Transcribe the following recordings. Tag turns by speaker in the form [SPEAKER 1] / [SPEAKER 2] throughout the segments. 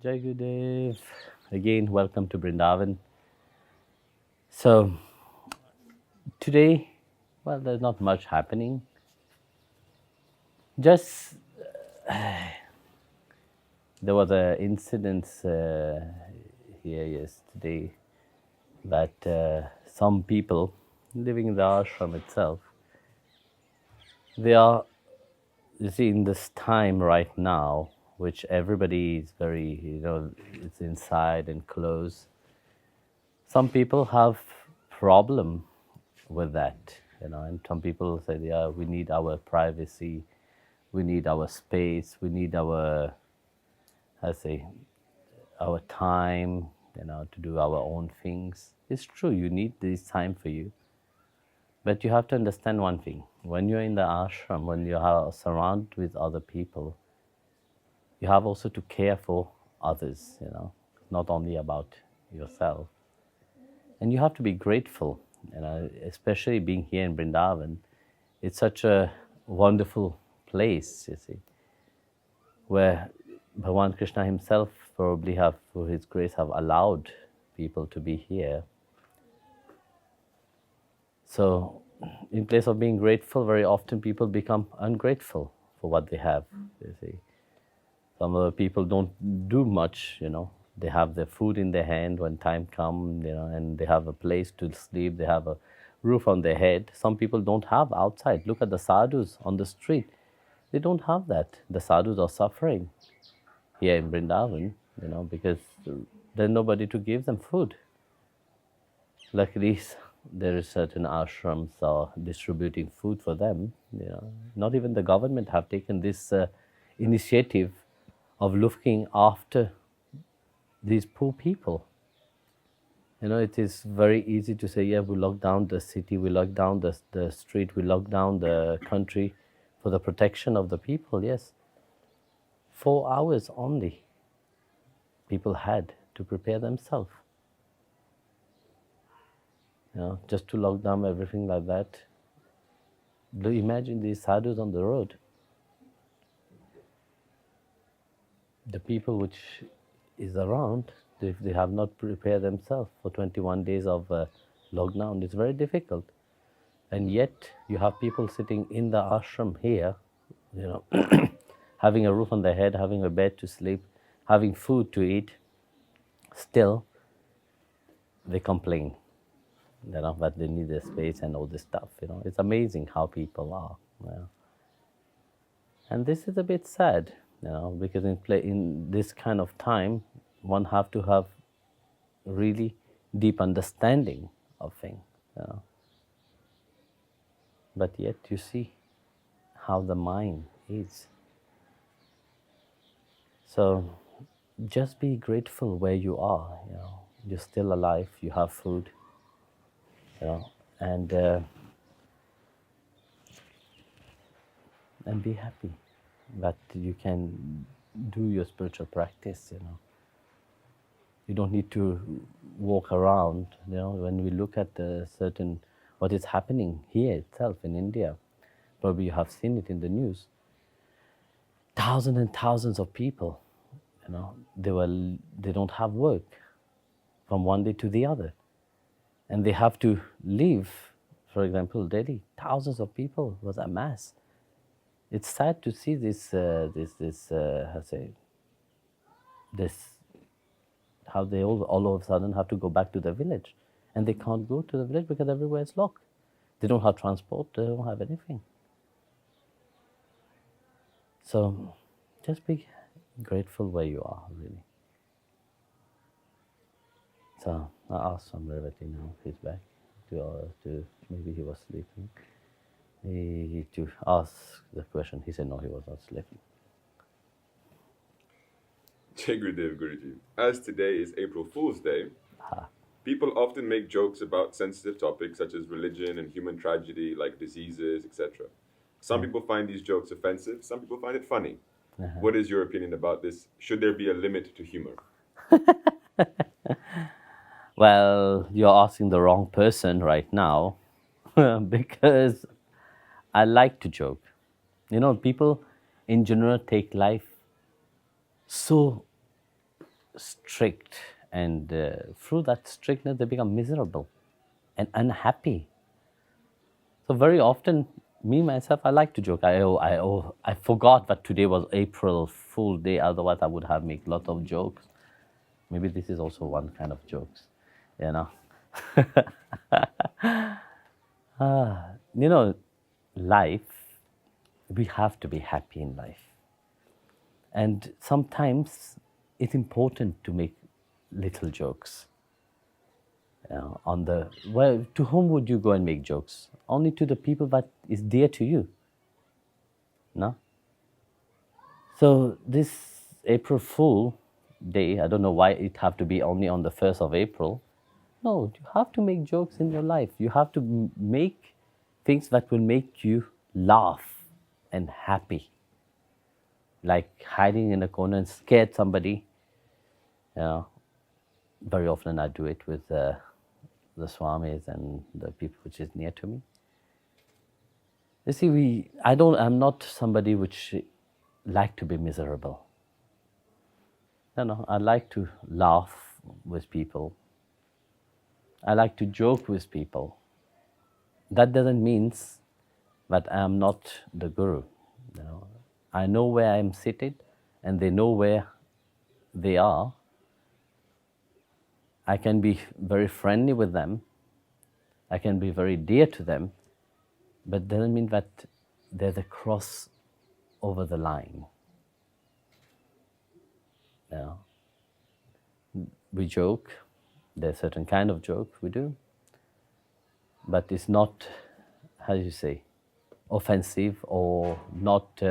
[SPEAKER 1] Jai Gurudev. Again, welcome to Brindavan. So, today, well, there's not much happening. Just there was an incident here yesterday that some people living in the ashram itself, they are, you see, in this time right now, which everybody is very, it's inside and close. Some people have problem with that, and some people say, yeah, we need our privacy, we need our space, we need our, I say, our time, to do our own things. It's true, you need this time for you. But you have to understand one thing. When you're in the ashram, when you are surrounded with other people, you have also to care for others, not only about yourself. And you have to be grateful, especially being here in Brindavan. It's such a wonderful place, you see, where Bhagavan Krishna himself probably have, for his grace, have allowed people to be here. So, in place of being grateful, very often people become ungrateful for what they have, you see. Some other people don't do much, They have their food in their hand when time comes, and they have a place to sleep, they have a roof on their head. Some people don't have outside. Look at the sadhus on the street. They don't have that. The sadhus are suffering here in Vrindavan, because there's nobody to give them food. Luckily, there is certain ashrams are distributing food for them. Not even the government have taken this initiative of looking after these poor people. It is very easy to say, yeah, we lock down the city, we lock down the street, we lock down the country for the protection of the people. Yes, 4 hours only people had to prepare themselves. Just to lock down everything like that. Do you imagine these sadhus on the road? The people which is around, if they have not prepared themselves for 21 days of lockdown, it's very difficult. And yet you have people sitting in the ashram here, having a roof on their head, having a bed to sleep, having food to eat. Still, they complain, that they need their space and all this stuff. It's amazing how people are. And this is a bit sad, because in this kind of time, one have to have really deep understanding of things. But yet you see how the mind is. So just be grateful where you are. You're still alive. You have food. And be happy that you can do your spiritual practice. You don't need to walk around. When we look at certain what is happening here itself in India, probably you have seen it in the news. Thousands and thousands of people, they don't have work from one day to the other, and they have to leave. For example, Delhi, thousands of people was a mass. It's sad to see this how they all of a sudden have to go back to the village, and they can't go to the village because everywhere is locked. They don't have transport, they don't have anything. So just be grateful where you are, really. So I asked Revati now if he's back to maybe he was sleeping. To ask the question, he said no, he was not sleeping.
[SPEAKER 2] Jai Gurudev Guruji. As today is April Fool's Day, people often make jokes about sensitive topics such as religion and human tragedy like diseases, etc. Some people find these jokes offensive, some people find it funny. What is your opinion about this? Should there be a limit to humor?
[SPEAKER 1] Well, you're asking the wrong person right now because I like to joke. People in general take life so strict, and through that strictness they become miserable and unhappy. So very often, me myself, I like to joke. I forgot that today was April Fool Day. Otherwise, I would have made lots of jokes. Maybe this is also one kind of jokes, you know. You know, life, we have to be happy in life. And sometimes it's important to make little jokes. Well, to whom would you go and make jokes? Only to the people that is dear to you. No? So this April Fool Day, I don't know why it have to be only on the 1st of April. No, you have to make jokes in your life. You have to make things that will make you laugh and happy. Like hiding in a corner and scared somebody. Very often I do it with the Swamis and the people which is near to me. You see, I'm not somebody which like to be miserable. No, I like to laugh with people. I like to joke with people. That doesn't mean that I am not the guru. I know where I am seated, and they know where they are. I can be very friendly with them. I can be very dear to them, but doesn't mean that there's a cross over the line. We joke. There's a certain kind of joke we do, but it's not, how do you say, offensive or not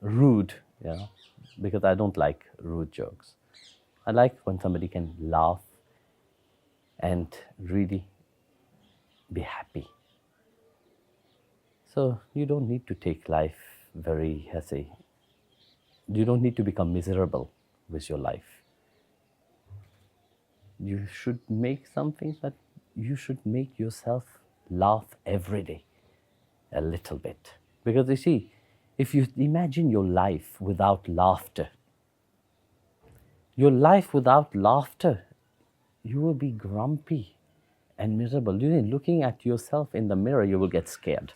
[SPEAKER 1] rude, because I don't like rude jokes. I like when somebody can laugh and really be happy. So you don't need to take life very, you don't need to become miserable with your life. You should make something that you should make yourself laugh every day, a little bit. Because you see, if you imagine your life without laughter, you will be grumpy and miserable. Looking at yourself in the mirror, you will get scared.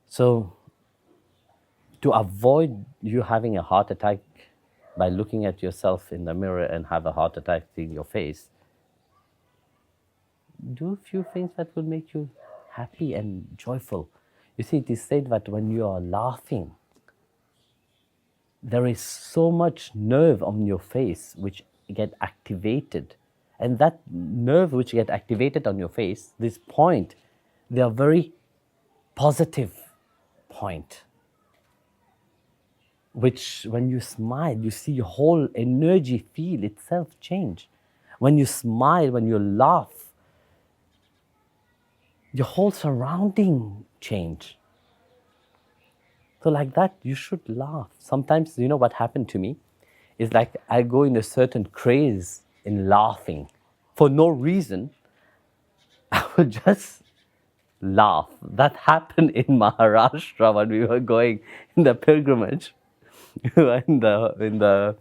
[SPEAKER 1] So, to avoid you having a heart attack by looking at yourself in the mirror and have a heart attack seeing your face, do a few things that will make you happy and joyful. You see, it is said that when you are laughing, there is so much nerve on your face which get activated. And that nerve which get activated on your face, this point, they are very positive point. Which when you smile, you see your whole energy field itself change. When you smile, when you laugh, your whole surrounding change. So like that, you should laugh. Sometimes, what happened to me is like I go in a certain craze in laughing. For no reason, I would just laugh. That happened in Maharashtra when we were going in the pilgrimage. in the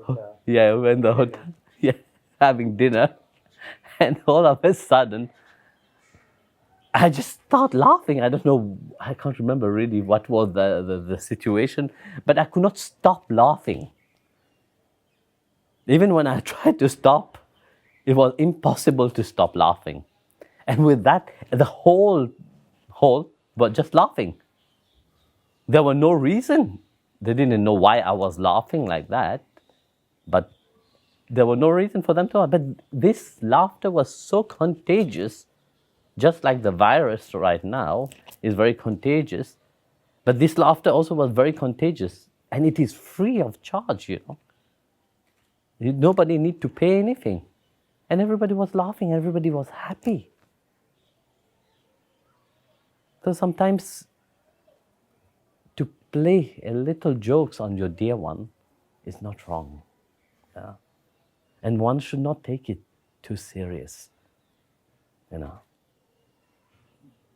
[SPEAKER 1] hotel, having dinner, and all of a sudden, I just start laughing. I don't know, I can't remember really what was the situation, but I could not stop laughing. Even when I tried to stop, it was impossible to stop laughing. And with that, the whole was just laughing. There was no reason. They didn't know why I was laughing like that, but there was no reason for them to laugh. But this laughter was so contagious, just like the virus right now is very contagious, but this laughter also was very contagious, and it is free of charge, Nobody need to pay anything. And everybody was laughing, everybody was happy. So sometimes to play a little jokes on your dear one is not wrong. And one should not take it too serious.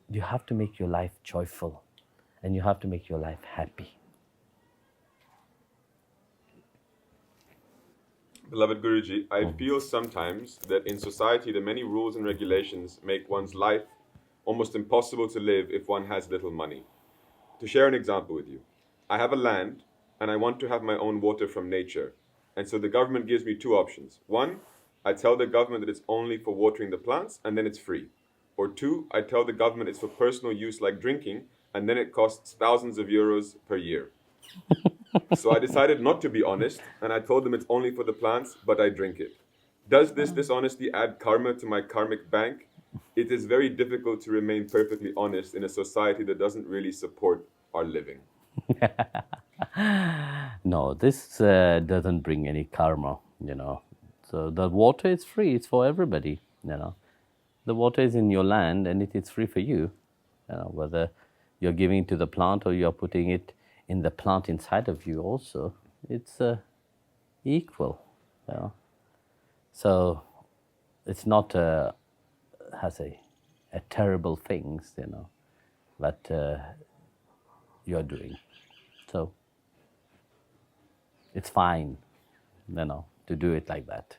[SPEAKER 1] You have to make your life joyful, and you have to make your life happy.
[SPEAKER 2] Beloved Guruji, I feel sometimes that in society the many rules and regulations make one's life almost impossible to live if one has little money. To share an example with you, I have a land and I want to have my own water from nature. And so the government gives me two options. One, I tell the government that it's only for watering the plants and then it's free. Or two, I tell the government it's for personal use like drinking and then it costs thousands of euros per year. So I decided not to be honest, and I told them it's only for the plants, but I drink it. Does this dishonesty add karma to my karmic bank? It is very difficult to remain perfectly honest in a society that doesn't really support our living.
[SPEAKER 1] No, this doesn't bring any karma, So the water is free, it's for everybody, The water is in your land and it is free for you, whether you're giving it to the plant or you're putting it in the plant inside of you also. It's equal, So it's not a terrible things, that you're doing. So it's fine, to do it like that.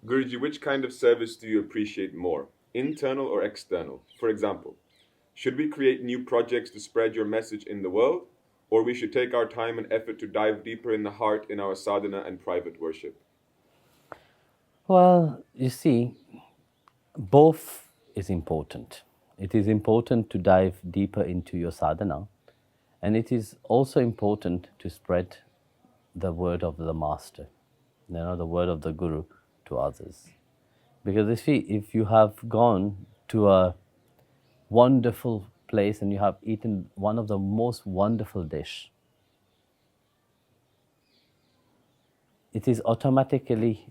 [SPEAKER 2] Guruji, which kind of service do you appreciate more, internal or external? For example, should we create new projects to spread your message in the world, or we should take our time and effort to dive deeper in the heart in our sadhana and private worship?
[SPEAKER 1] Well, you see, both is important. It is important to dive deeper into your sadhana, and it is also important to spread the word of the master, the word of the guru to others. Because if you have gone to a wonderful place and you have eaten one of the most wonderful dish, it is automatically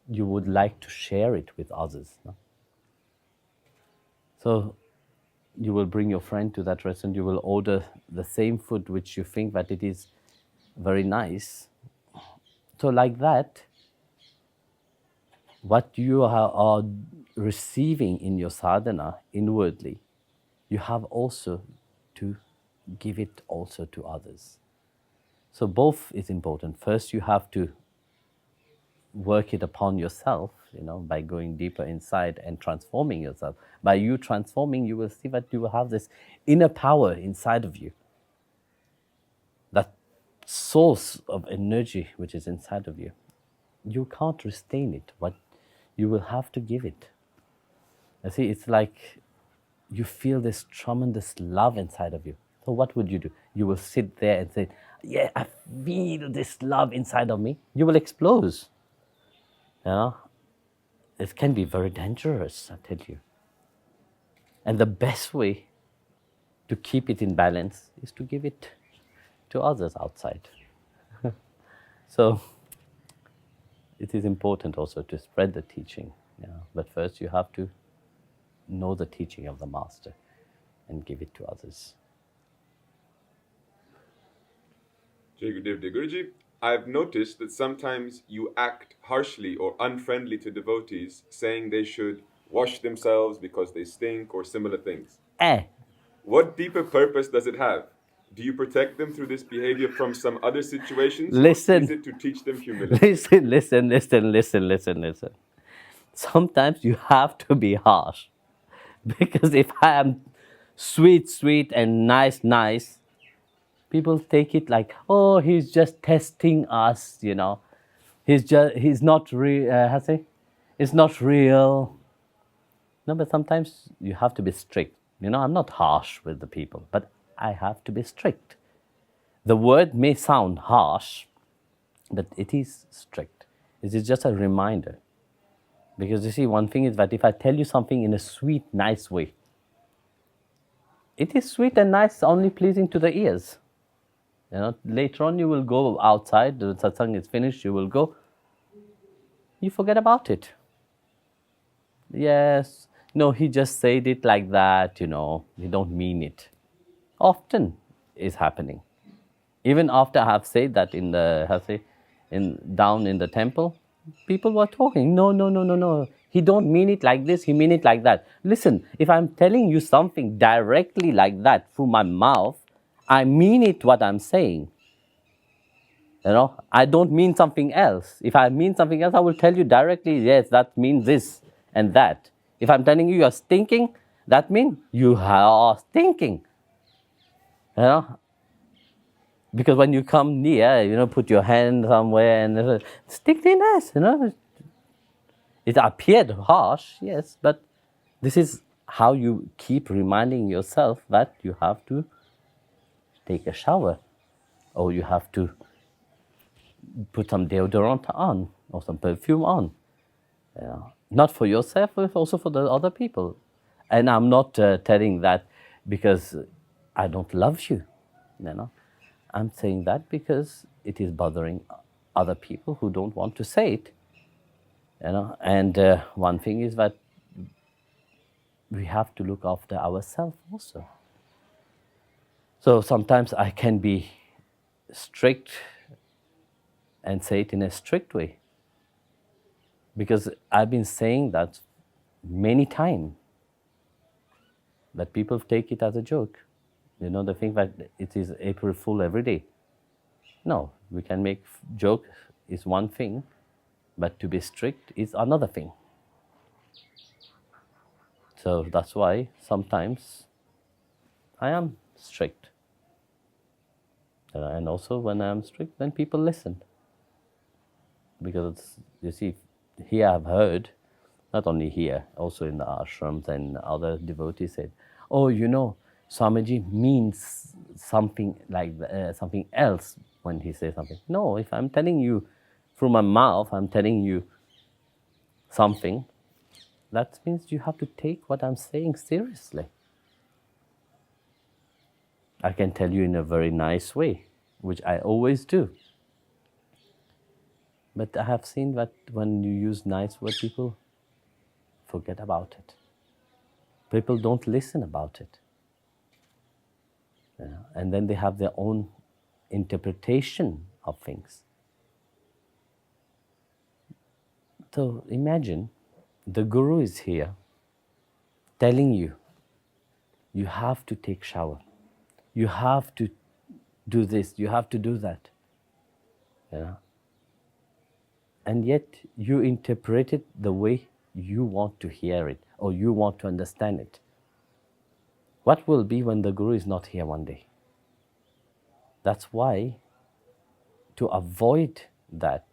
[SPEAKER 1] you would like to share it with others. So you will bring your friend to that restaurant, you will order the same food which you think that it is very nice. So like that, what you are receiving in your sadhana inwardly, you have also to give it also to others. So both is important. First, you have to work it upon yourself, by going deeper inside and transforming yourself. By you transforming, you will see that you will have this inner power inside of you. That source of energy which is inside of you. You can't restrain it, but you will have to give it. You see, it's like you feel this tremendous love inside of you. So what would you do? You will sit there and say, yeah, I feel this love inside of me. You will explode. It can be very dangerous, I tell you. And the best way to keep it in balance is to give it to others outside. So it is important also to spread the teaching. But first you have to know the teaching of the master and give it to others.
[SPEAKER 2] Jai Gurudev De Guruji, I've noticed that sometimes you act harshly or unfriendly to devotees, saying they should wash themselves because they stink or similar things. What deeper purpose does it have? Do you protect them through this behavior from some other situations?
[SPEAKER 1] Listen.
[SPEAKER 2] Or is it to teach them humility?
[SPEAKER 1] Listen. Sometimes you have to be harsh. Because if I am sweet and nice, people take it like, oh, he's just testing us, He's not real, it's not real. No, but sometimes you have to be strict. I'm not harsh with the people, but I have to be strict. The word may sound harsh, but it is strict. It is just a reminder. Because you see, one thing is that if I tell you something in a sweet, nice way, it is sweet and nice, only pleasing to the ears. Later on you will go outside, the satsang is finished, you will go, you forget about it. Yes, no, he just said it like that, he don't mean it. Often is happening. Even after I have said that down in the temple, people were talking, no, he don't mean it like this, he mean it like that. Listen, if I'm telling you something directly like that through my mouth, I mean it what I'm saying. I don't mean something else. If I mean something else, I will tell you directly, yes, that means this and that. If I'm telling you you're stinking, that means you are stinking. Because when you come near, put your hand somewhere and stinkiness, it appeared harsh, yes, but this is how you keep reminding yourself that you have to take a shower, or you have to put some deodorant on or some perfume on. Not for yourself, but also for the other people. And I'm not telling that because I don't love you. I'm saying that because it is bothering other people who don't want to say it. And one thing is that we have to look after ourselves also. So sometimes I can be strict and say it in a strict way, because I've been saying that many times, that people take it as a joke. They think that it is April Fool every day. No, we can make joke is one thing, but to be strict is another thing. So that's why sometimes I am strict. And also when I am strict, then people listen. Because you see, here I've heard, not only here, also in the ashrams, and other devotees said, oh, Swamiji means something like something else when he says something. No, if I'm telling you through my mouth, I'm telling you something, that means you have to take what I'm saying seriously. I can tell you in a very nice way, which I always do. But I have seen that when you use nice words, people forget about it. People don't listen about it. And then they have their own interpretation of things. So imagine the Guru is here telling you, you have to take shower, you have to do this, you have to do that. And yet you interpret it the way you want to hear it, or you want to understand it. What will be when the Guru is not here one day? That's why, to avoid that,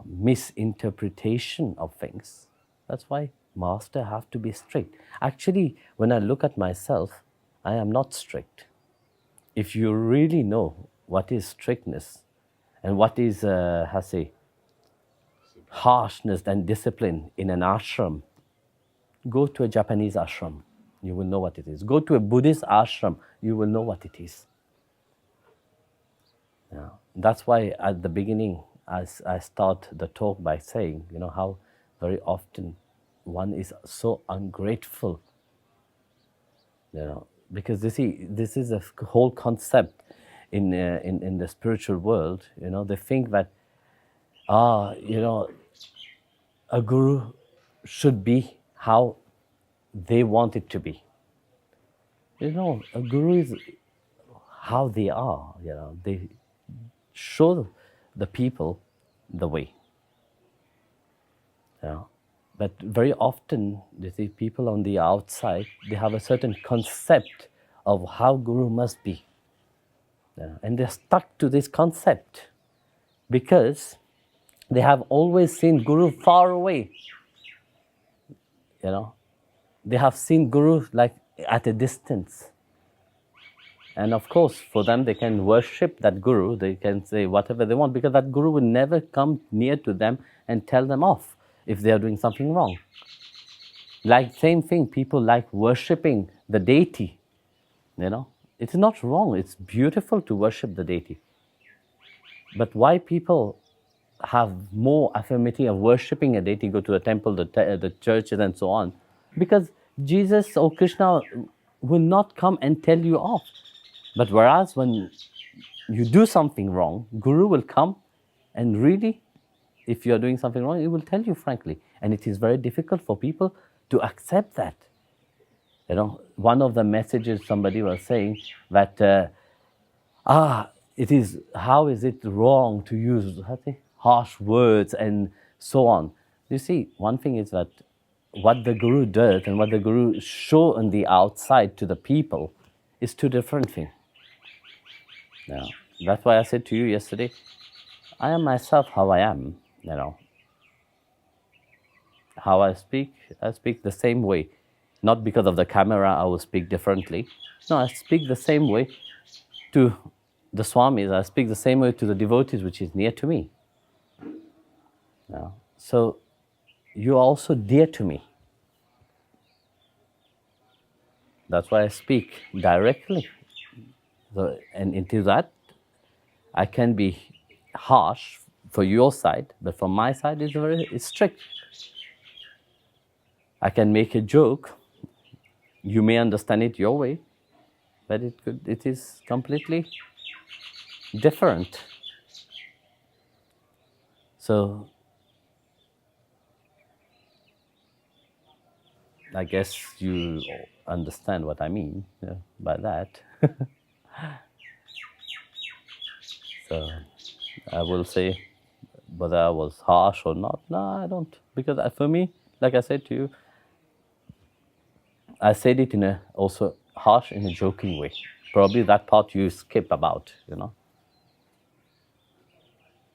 [SPEAKER 1] misinterpretation of things, that's why Master have to be strict. Actually, when I look at myself, I am not strict. If you really know what is strictness and what is, harshness and discipline in an ashram, go to a Japanese ashram, you will know what it is. Go to a Buddhist ashram, you will know what it is. That's why at the beginning, as I start the talk by saying, how very often one is so ungrateful. Because you see, this is a whole concept in the spiritual world. They think that, a guru should be how they want it to be. A guru is how they are. They show the people the way. But very often, you see, people on the outside, they have a certain concept of how Guru must be. And they're stuck to this concept because they have always seen Guru far away. They have seen Guru like at a distance. And of course, for them, they can worship that Guru, they can say whatever they want, because that Guru will never come near to them and tell them off if they are doing something wrong. Like same thing, people like worshipping the deity. It's not wrong, it's beautiful to worship the deity. But why people have more affirmity of worshipping a deity, go to a temple, the churches and so on? Because Jesus or Krishna will not come and tell you off. But whereas when you do something wrong, Guru will come and really, if you are doing something wrong, he will tell you frankly. And it is very difficult for people to accept that. One of the messages somebody was saying that, how is it wrong to use harsh words and so on. You see, one thing is that what the Guru does and what the Guru show on the outside to the people is two different things. Yeah. That's why I said to you yesterday, I am myself how I am, How I speak the same way. Not because of the camera I will speak differently. No, I speak the same way to the Swamis, I speak the same way to the devotees which is near to me. So you are also dear to me. That's why I speak directly. So, and into that, I can be harsh for your side, but from my side, it's strict. I can make a joke. You may understand it your way, but it is completely different. So I guess you understand what I mean by that. So I will say whether I was harsh or not. No, I don't. Because for me, like I said to you, I said it in also harsh in a joking way. Probably that part you skip about,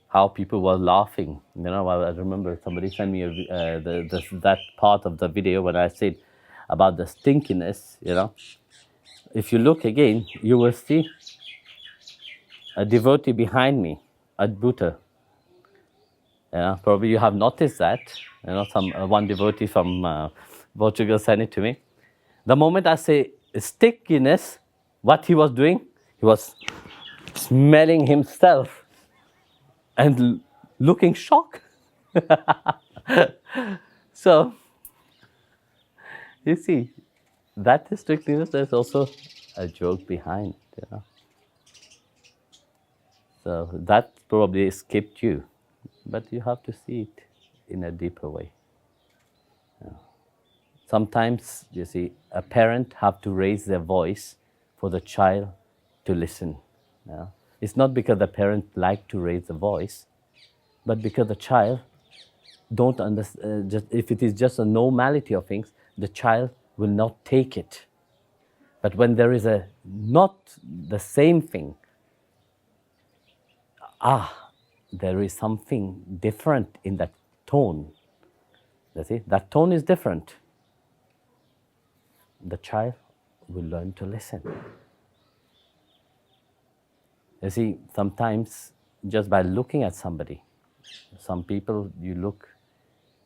[SPEAKER 1] How people were laughing. I remember somebody sent me that part of the video when I said about the stinkiness, If you look again, you will see a devotee behind me, Adbhuta. Probably you have noticed that. One devotee from Portugal sent it to me. The moment I say stickiness, what he was doing, he was smelling himself and looking shocked. So, you see, that is stickiness. There's also a joke behind, So that probably escaped you, but you have to see it in a deeper way. Sometimes, you see, a parent have to raise their voice for the child to listen. It's not because the parent like to raise the voice, but because the child don't understand. If it is just a normality of things, the child will not take it. But when there is not the same thing, there is something different in that tone. You see, that tone is different. The child will learn to listen. You see, sometimes just by looking at somebody, some people you look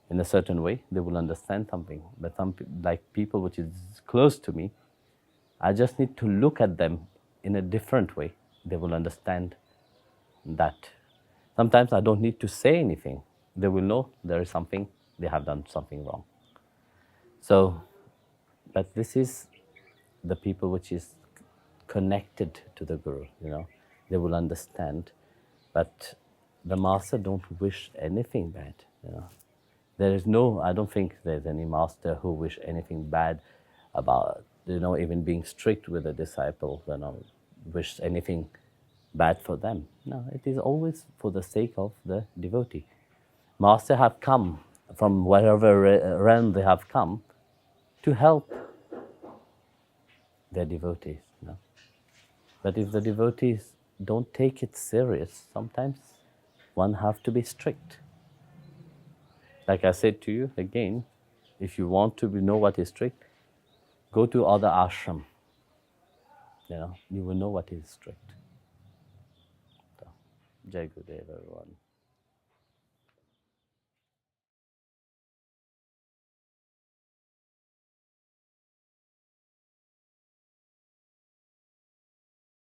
[SPEAKER 1] in a certain way, they will understand something. But some like people which is close to me, I just need to look at them in a different way. They will understand that. Sometimes I don't need to say anything. They will know there is something, they have done something wrong. So, but this is the people which is connected to the Guru, They will understand. But the Master don't wish anything bad, There is I don't think there's any Master who wish anything bad about, even being strict with a disciple, wish anything bad for them. No, it is always for the sake of the devotee. Master have come from wherever realm they have come to help their devotees. But if the devotees don't take it serious, sometimes one have to be strict. Like I said to you again, if you want to know what is strict, go to other ashram. You will know what is strict. So, Jai Gurudev, everyone.